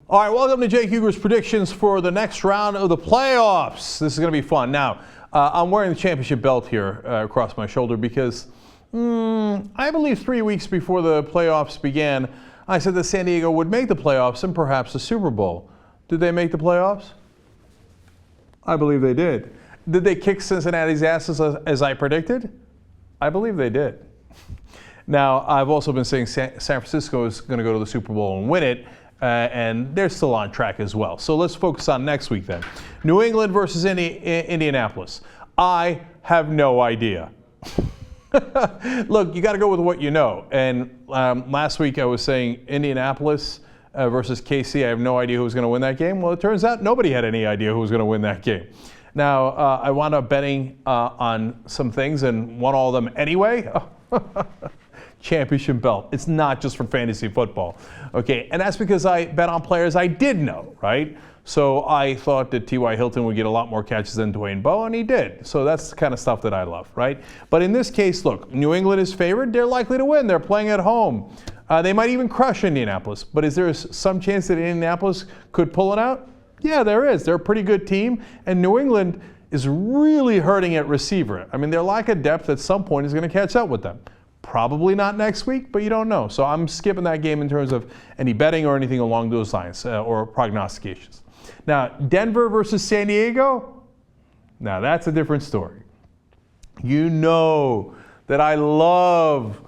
All right, welcome to Cenk Uygur's predictions for the next round of the playoffs. This is going to be fun. Now, I'm wearing the championship belt here across my shoulder because I believe 3 weeks before the playoffs began, I said that San Diego would make the playoffs and perhaps the Super Bowl. Did they make the playoffs? I believe they did. Did they kick Cincinnati's asses as I predicted? I believe they did. Now, I've also been saying San Francisco is going to go to the Super Bowl and win it. And they're still on track as well. So let's focus on next week then. New England versus Indianapolis. I have no idea. Look, you got to go with what you know. And last week I was saying Indianapolis versus KC. I have no idea who was going to win that game. Well, it turns out nobody had any idea who was going to win that game. Now, I wound up betting on some things and won all of them anyway. Championship belt. It's not just for fantasy football. Okay, and that's because I bet on players I did know, right? So I thought that T.Y. Hilton would get a lot more catches than Dwayne Bowe, and he did. So that's the kind of stuff that I love, right? But in this case, look, New England is favored. They're likely to win. They're playing at home. They might even crush Indianapolis. But is there some chance that Indianapolis could pull it out? Yeah, there is. They're a pretty good team, and New England is really hurting at receiver. I mean, their lack of depth at some point is going to catch up with them. Probably not next week, but you don't know. So I'm skipping that game in terms of any betting or anything along those lines or prognostications. Now, Denver versus San Diego, now that's a different story. You know that I love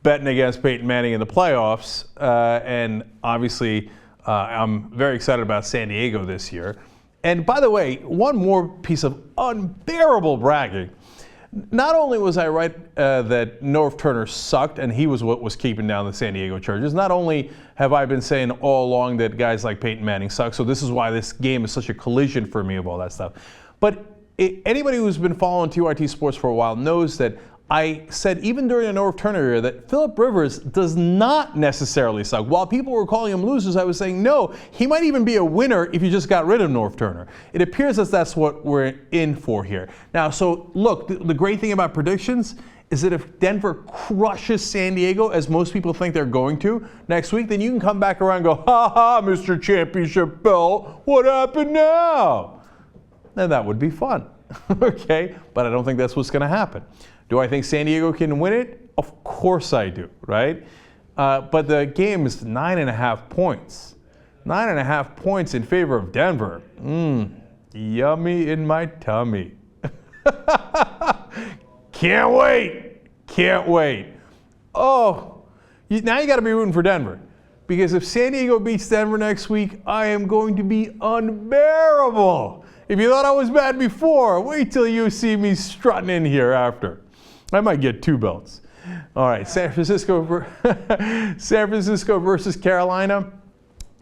betting against Peyton Manning in the playoffs, and obviously I'm very excited about San Diego this year. And by the way, one more piece of unbearable bragging. Not only was I right that Norv Turner sucked and he was what was keeping down the San Diego Chargers, not only have I been saying all along that guys like Peyton Manning suck, so this is why this game is such a collision for me of all that stuff. But anybody who's been following TYTSports for a while knows that I said even during the Norv Turner era that Phillip Rivers does not necessarily suck. While people were calling him losers, I was saying no, he might even be a winner if you just got rid of Norv Turner. It appears as that's what we're in for here. Now, so look, the great thing about predictions is that if Denver crushes San Diego, as most people think they're going to next week, then you can come back around and go, ha ha, Mr. Championship Bell, what happened now? And that would be fun, okay? But I don't think that's what's going to happen. Do I think San Diego can win it? Of course I do, right? But the game is 9.5 points. 9.5 points in favor of Denver. Yummy in my tummy. Can't wait. Can't wait. Oh, now you got to be rooting for Denver. Because if San Diego beats Denver next week, I am going to be unbearable. If you thought I was bad before, wait till you see me strutting in here after. I might get 2 belts. All right, San Francisco versus Carolina.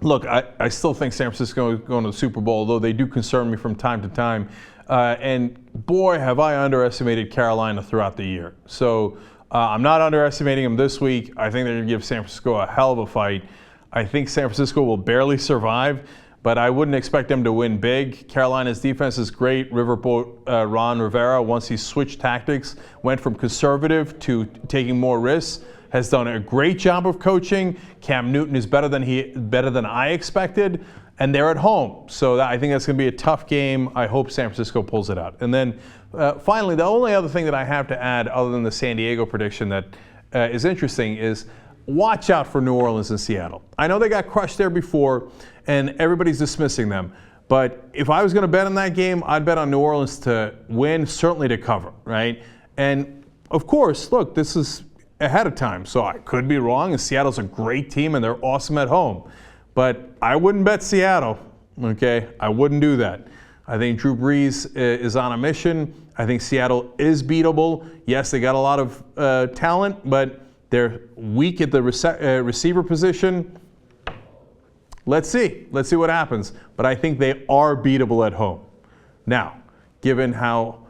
Look, I still think San Francisco is going to the Super Bowl, though they do concern me from time to time. And boy, have I underestimated Carolina throughout the year. So I'm not underestimating them this week. I think they're going to give San Francisco a hell of a fight. I think San Francisco will barely survive, but I wouldn't expect them to win big. Carolina's defense is great. Riverboat Ron Rivera, once he switched tactics, went from conservative to taking more risks, has done a great job of coaching. Cam Newton is better than I expected, and they're at home. So I think that's going to be a tough game. I hope San Francisco pulls it out. And then finally, the only other thing that I have to add other than the San Diego prediction that is interesting is watch out for New Orleans and Seattle. I know they got crushed there before, and everybody's dismissing them. But if I was going to bet on that game, I'd bet on New Orleans to win, certainly to cover, right? And, of course, look, this is ahead of time, so I could be wrong, and Seattle's a great team, and they're awesome at home. But I wouldn't bet Seattle, okay? I wouldn't do that. I think Drew Brees is on a mission. I think Seattle is beatable. Yes, they got a lot of talent, but they're weak at the receiver position. Let's see. Let's see what happens. But I think they are beatable at home. Now, given how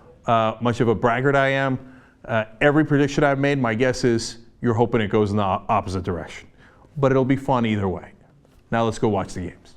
much of a braggart I am, every prediction I've made, my guess is you're hoping it goes in the opposite direction. But it'll be fun either way. Now let's go watch the games.